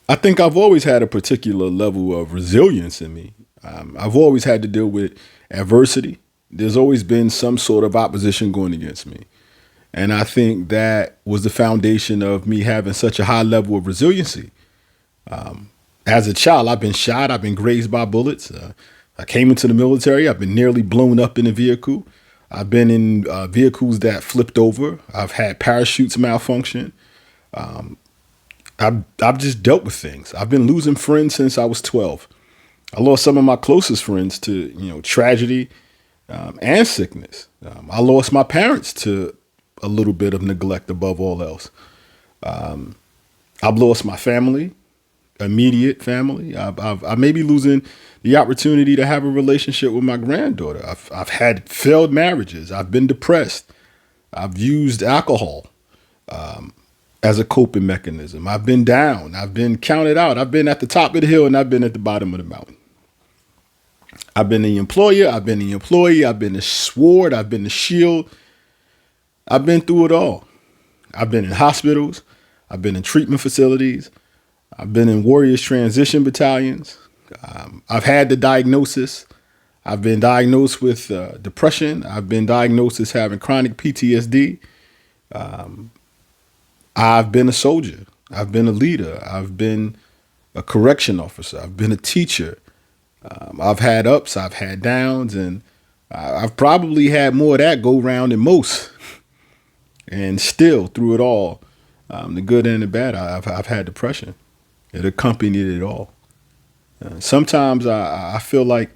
I think I've always had a particular level of resilience in me. I've always had to deal with adversity. There's always been some sort of opposition going against me. And I think that was the foundation of me having such a high level of resiliency. As a child, I've been shot, I've been grazed by bullets. I came into the military, I've been nearly blown up in a vehicle. I've been in vehicles that flipped over. I've had parachutes malfunction. I've just dealt with things. I've been losing friends since I was 12. I lost some of my closest friends to tragedy and sickness. I lost my parents to a little bit of neglect above all else. I've lost my family, immediate family. I may be losing the opportunity to have a relationship with my granddaughter. I've had failed marriages. I've been depressed. I've used alcohol as a coping mechanism. I've been down. I've been counted out. I've been at the top of the hill and I've been at the bottom of the mountain. I've been the employer. I've been the employee. I've been the sword. I've been the shield. I've been through it all. I've been in hospitals. I've been in treatment facilities. I've been in Warriors Transition Battalions. I've had the diagnosis. I've been diagnosed with depression. I've been diagnosed as having chronic PTSD. I've been a soldier. I've been a leader. I've been a correction officer. I've been a teacher. I've had ups. I've had downs, and I've probably had more of that go round than most. And still, through it all, the good and the bad, I've had depression. It accompanied it all. Sometimes I feel like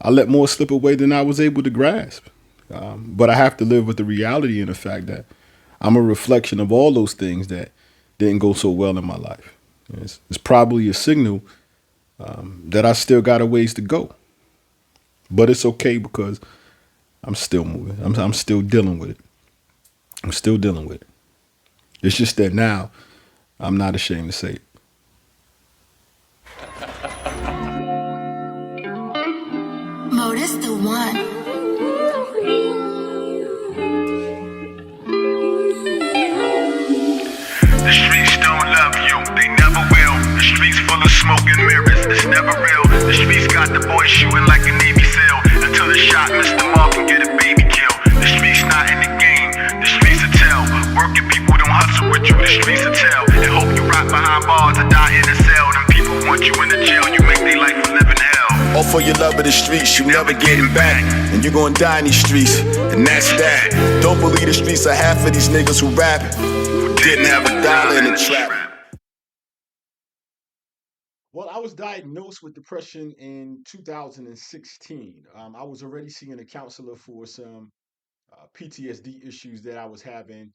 I let more slip away than I was able to grasp. But I have to live with the reality and the fact that I'm a reflection of all those things that didn't go so well in my life. It's probably a signal that I still got a ways to go. But it's okay because I'm still moving. I'm still dealing with it. I'm still dealing with it. It's just that now I'm not ashamed to say it. Modus the one. The streets don't love you, they never will. The streets full of smoke and mirrors, it's never real. The streets got the boys shooting like a Navy SEAL until the shot missed them off and get a baby kill. The streets not in the game, the streets will tell. Working people don't hustle with you, the streets will tell. And hope you rot behind bars or die in a cell. Them people want you in the jail, you make their life a living hell. All for your love of the streets, you never getting back. And you're gonna die in these streets, and that's that. Don't believe the streets are half of these niggas who rap didn't have a dollar in the trap. Well, I was diagnosed with depression in 2016. I was already seeing a counselor for some PTSD issues that I was having,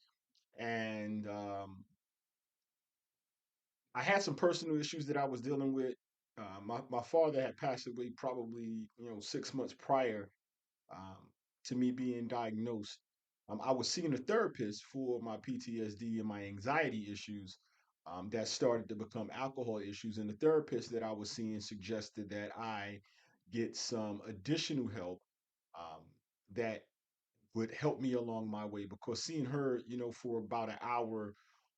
and I had some personal issues that I was dealing with. My father had passed away probably 6 months prior um, to me being diagnosed. I was seeing a therapist for my PTSD and my anxiety issues that started to become alcohol issues. And the therapist that I was seeing suggested that I get some additional help um, that would help me along my way because seeing her, for about an hour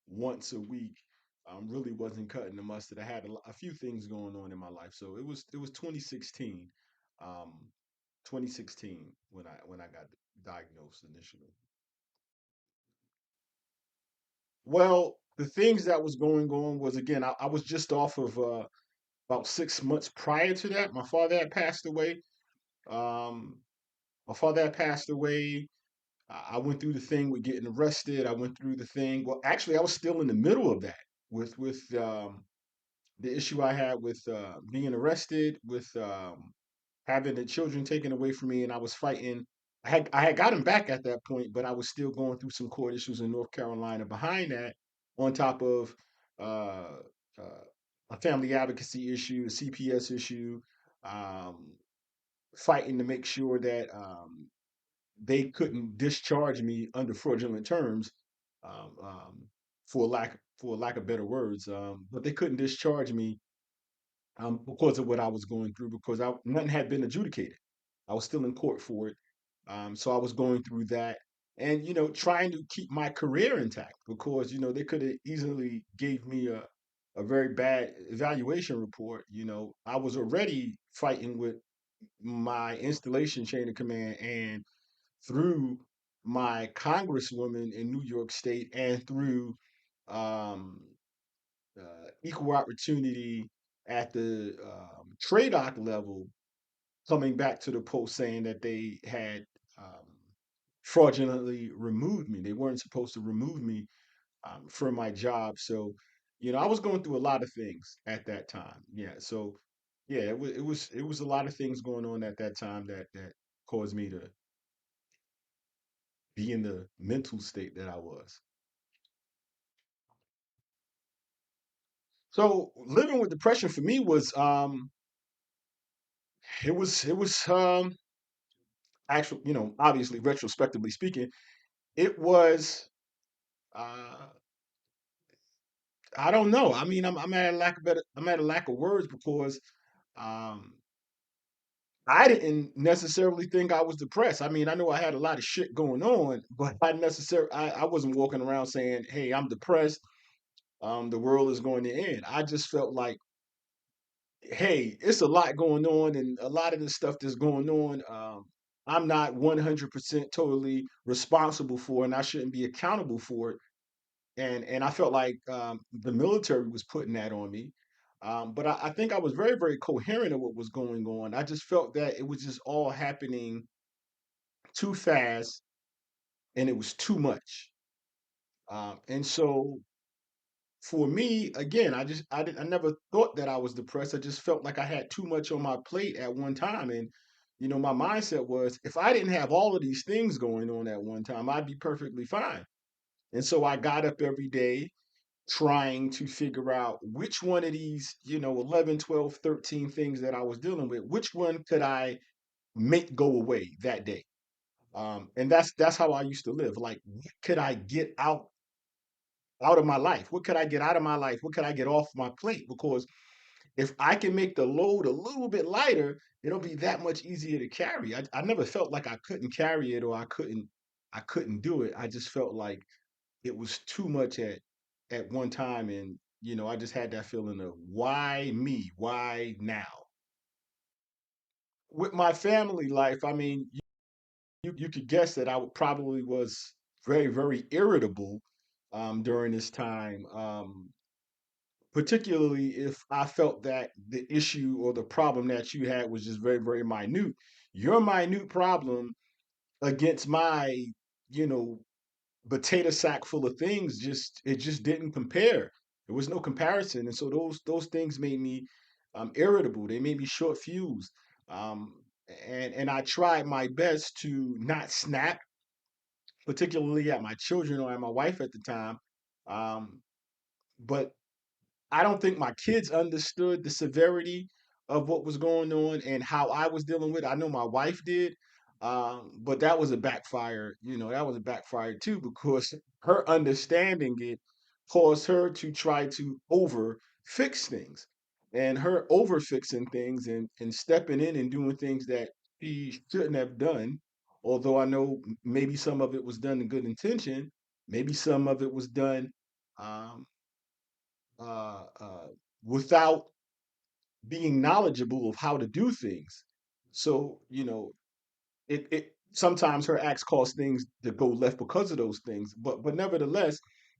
once a week really wasn't cutting the mustard. I had a few things going on in my life, so it was 2016, um, 2016 when I got diagnosed initially. Well, the things that was going on was again, I was just off of about 6 months prior to that. My father had passed away. Um, my father had passed away. I went through the thing with getting arrested. I went through the thing. Well, actually, I was still in the middle of that with the issue I had with being arrested, with having the children taken away from me, and I was fighting. I had gotten back at that point, but I was still going through some court issues in North Carolina behind that, on top of uh, uh, a family advocacy issue, a CPS issue, um, fighting to make sure that they couldn't discharge me under fraudulent terms, um, um, for lack of better words. But they couldn't discharge me because of what I was going through because nothing had been adjudicated. I was still in court for it, so I was going through that and trying to keep my career intact because they could have easily gave me a very bad evaluation report. I was already fighting with my installation chain of command, and through my congresswoman in New York State, and through um, equal opportunity at the TRADOC level, coming back to the post saying that they had um, fraudulently removed me. They weren't supposed to remove me from my job. So, I was going through a lot of things at that time. Yeah. So, yeah, it was a lot of things going on at that time that caused me to be in the mental state that I was. So, living with depression for me was it was actually, obviously retrospectively speaking, it was uh I don't know. I mean, I'm at a lack of better I'm at a lack of words because um I didn't necessarily think I was depressed. I mean, I know I had a lot of shit going on, but I wasn't walking around saying, "Hey, I'm depressed. The world is going to end." I just felt like, "Hey, it's a lot going on, and a lot of the stuff that's going on, I'm not 100% totally responsible for, and I shouldn't be accountable for it." And I felt like the military was putting that on me. But I think I was very, very coherent of what was going on. I just felt that it was just all happening too fast, and it was too much. And so for me, again, I never thought that I was depressed. I just felt like I had too much on my plate at one time. And my mindset was, if I didn't have all of these things going on at one time, I'd be perfectly fine. And so I got up every day trying to figure out which one of these, 11, 12, 13 things that I was dealing with, which one could I make go away that day. And that's how I used to live. Like, what could I get out of my life? What could I get out of my life? What could I get off my plate? Because if I can make the load a little bit lighter, it'll be that much easier to carry. I never felt like I couldn't carry it, or I couldn't do it. I just felt like it was too much at one time, and I just had that feeling of, why me? Why now? With my family life, I mean, you could guess that probably was very, very irritable during this time, particularly if I felt that the issue or the problem that you had was just very, very minute. Your minute problem against my, you know, potato sack full of things, it just didn't compare. There was no comparison, and so those things made me irritable. They made me short fused, um, and I tried my best to not snap, particularly at my children or at my wife at the time. Um, but I don't think my kids understood the severity of what was going on and how I was dealing with it. I know my wife did, but that was a backfire. That was a backfire too, because her understanding it caused her to try to over fix things, and her over fixing things and stepping in and doing things that she shouldn't have done. Although I know maybe some of it was done in good intention, maybe some of it was done um, uh, uh, without being knowledgeable of how to do things. So, it sometimes her acts cause things to go left because of those things. But nevertheless,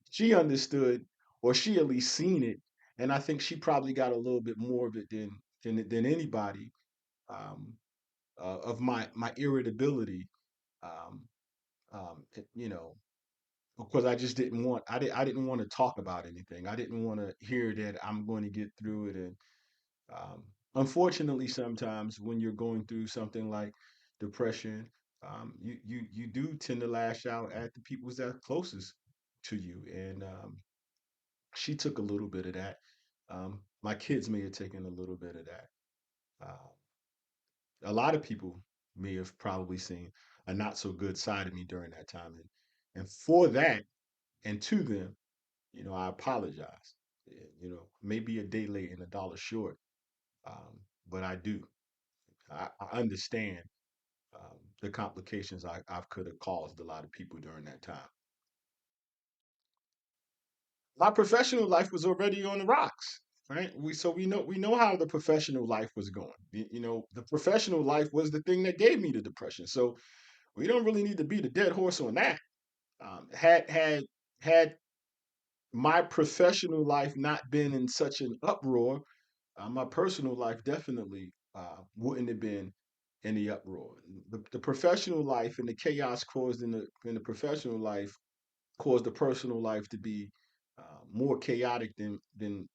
she understood, or she at least seen it, and I think she probably got a little bit more of it than anybody, um, of my irritability. Um, you know, because I didn't want to talk about anything. I didn't want to hear that I'm going to get through it. And unfortunately, sometimes when you're going through something like depression, you do tend to lash out at the people that are closest to you. And she took a little bit of that. My kids may have taken a little bit of that. Uh, a lot of people may have probably seen a not so good side of me during that time, and for that, and to them, I apologize. Maybe a day late and a dollar short, but I do. I understand the complications I could have caused a lot of people during that time. my professional life was already on the rocks, right? We know how the professional life was going. The professional life was the thing that gave me the depression. So we don't really need to beat a dead horse on that. Had my professional life not been in such an uproar, my personal life definitely wouldn't have been in the uproar. The professional life and the chaos caused in the professional life caused the personal life to be more chaotic than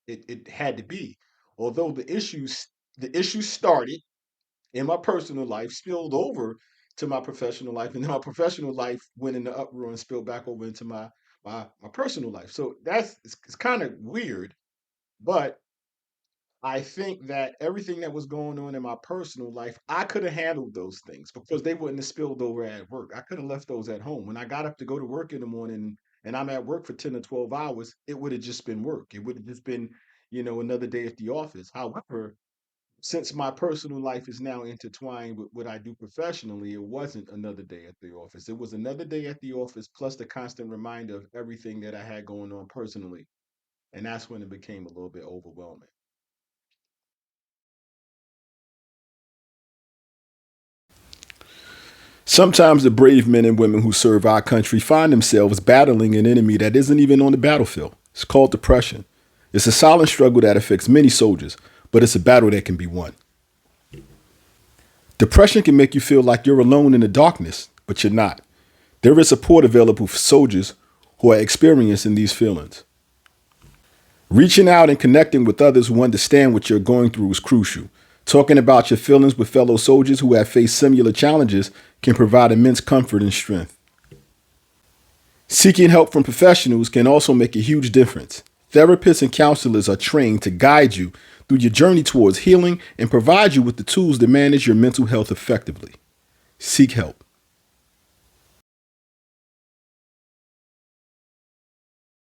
it had to be. Although the issues started in my personal life, spilled over to my professional life, and then my professional life went into uproar and spilled back over into my personal life. So it's kind of weird, but I think that everything that was going on in my personal life, I could have handled those things because they wouldn't have spilled over at work. I could have left those at home. When I got up to go to work in the morning and I'm at work for 10 or 12 hours, it would have just been work. It would have just been, another day at the office. However, since my personal life is now intertwined with what I do professionally, it wasn't another day at the office. It was another day at the office plus the constant reminder of everything that I had going on personally. And that's when it became a little bit overwhelming. Sometimes the brave men and women who serve our country find themselves battling an enemy that isn't even on the battlefield. It's called depression. It's a silent struggle that affects many soldiers, but it's a battle that can be won. Depression can make you feel like you're alone in the darkness, but you're not. There is support available for soldiers who are experiencing these feelings. Reaching out and connecting with others who understand what you're going through is crucial. Talking about your feelings with fellow soldiers who have faced similar challenges can provide immense comfort and strength. Seeking help from professionals can also make a huge difference. Therapists and counselors are trained to guide you through your journey towards healing and provide you with the tools to manage your mental health effectively. Seek help.